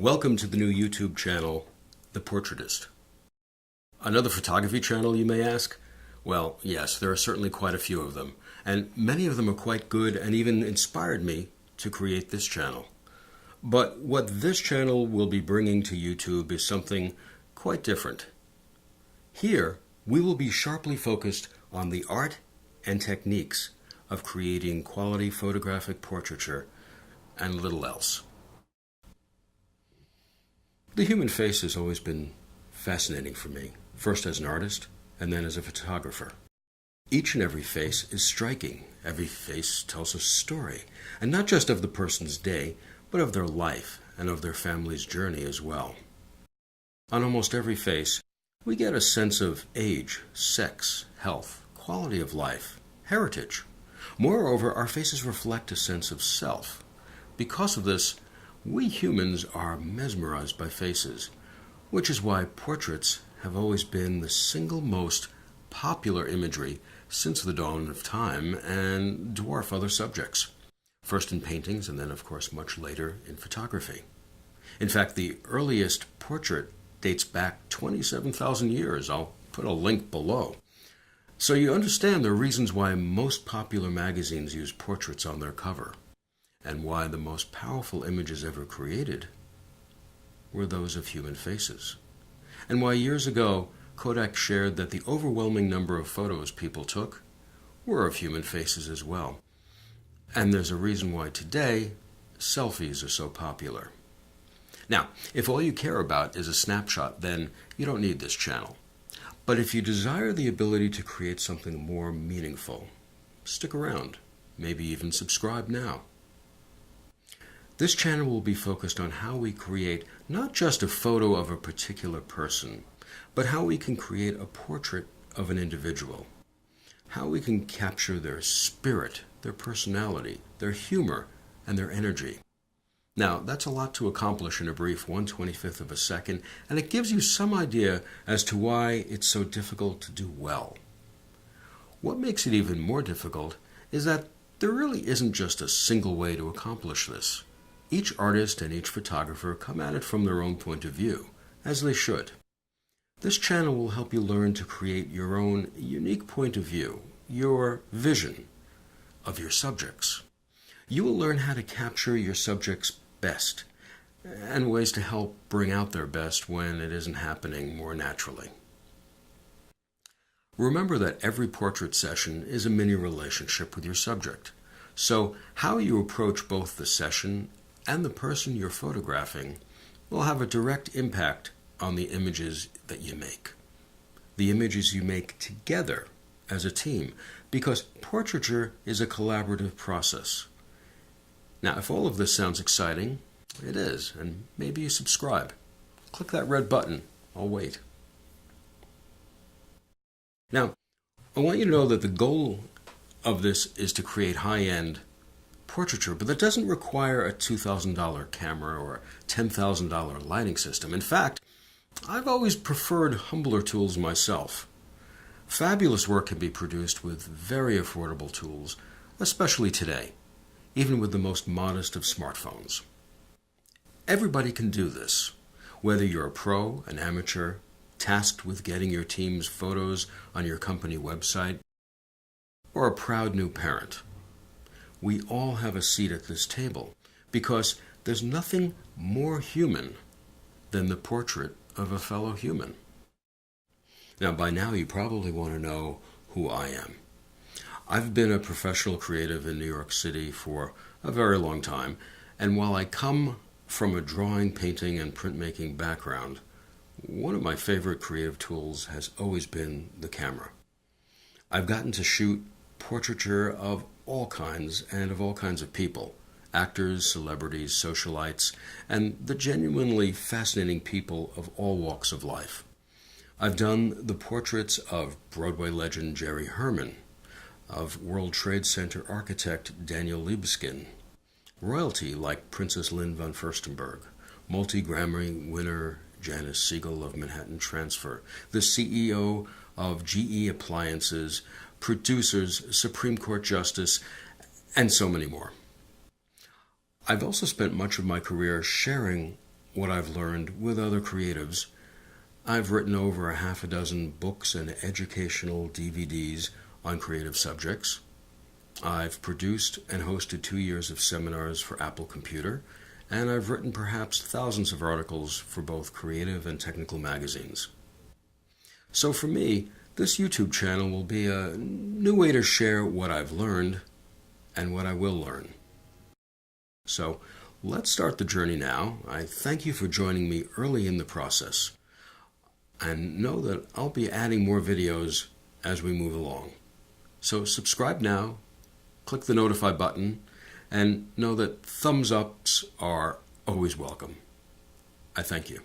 Welcome to the new YouTube channel, The Portraitist. Another photography channel, you may ask? Well, yes, there are certainly quite a few of them, and many of them are quite good and even inspired me to create this channel. But what this channel will be bringing to YouTube is something quite different. Here, we will be sharply focused on the art and techniques of creating quality photographic portraiture and little else. The human face has always been fascinating for me, first as an artist and then as a photographer. Each and every face is striking. Every face tells a story, and not just of the person's day, but of their life and of their family's journey as well. On almost every face, we get a sense of age, sex, health, quality of life, heritage. Moreover, our faces reflect a sense of self. Because of this, we humans are mesmerized by faces, which is why portraits have always been the single most popular imagery since the dawn of time and dwarf other subjects, first in paintings and then, of course, much later in photography. In fact, the earliest portrait dates back 27,000 years. I'll put a link below. So you understand the reasons why most popular magazines use portraits on their cover, and why the most powerful images ever created were those of human faces. And why years ago, Kodak shared that the overwhelming number of photos people took were of human faces as well. And there's a reason why today, selfies are so popular. Now, if all you care about is a snapshot, then you don't need this channel. But if you desire the ability to create something more meaningful, stick around, maybe even subscribe now. This channel will be focused on how we create not just a photo of a particular person, but how we can create a portrait of an individual. How we can capture their spirit, their personality, their humor, and their energy. Now, that's a lot to accomplish in a brief 1/25th of a second, and it gives you some idea as to why it's so difficult to do well. What makes it even more difficult is that there really isn't just a single way to accomplish this. Each artist and each photographer come at it from their own point of view, as they should. This channel will help you learn to create your own unique point of view, your vision of your subjects. You will learn how to capture your subjects' best, and ways to help bring out their best when it isn't happening more naturally. Remember that every portrait session is a mini relationship with your subject. So how you approach both the session and the person you're photographing will have a direct impact on the images that you make. The images you make together as a team, because portraiture is a collaborative process. Now, if all of this sounds exciting, it is, and maybe you subscribe. Click that red button. I'll wait. Now, I want you to know that the goal of this is to create high-end portraiture, but that doesn't require a $2,000 camera or a $10,000 lighting system. In fact, I've always preferred humbler tools myself. Fabulous work can be produced with very affordable tools, especially today, even with the most modest of smartphones. Everybody can do this, whether you're a pro, an amateur, tasked with getting your team's photos on your company website, or a proud new parent. We all have a seat at this table because there's nothing more human than the portrait of a fellow human. Now, by now, you probably want to know who I am. I've been a professional creative in New York City for a very long time, and while I come from a drawing, painting, and printmaking background, one of my favorite creative tools has always been the camera. I've gotten to shoot portraiture of all kinds and of all kinds of people, actors, celebrities, socialites, and the genuinely fascinating people of all walks of life. I've done the portraits of Broadway legend Jerry Herman, of World Trade Center architect Daniel Libeskind, royalty like Princess Lynn von Furstenberg, multi-Grammy winner Janice Siegel of Manhattan Transfer, the CEO of GE Appliances, producers, Supreme Court Justice, and so many more. I've also spent much of my career sharing what I've learned with other creatives. I've written over a half a dozen books and educational DVDs on creative subjects. I've produced and hosted 2 years of seminars for Apple Computer, and I've written perhaps thousands of articles for both creative and technical magazines. So for me, this YouTube channel will be a new way to share what I've learned and what I will learn. So let's start the journey now. I thank you for joining me early in the process, and know that I'll be adding more videos as we move along. So subscribe now, click the notify button, and know that thumbs ups are always welcome. I thank you.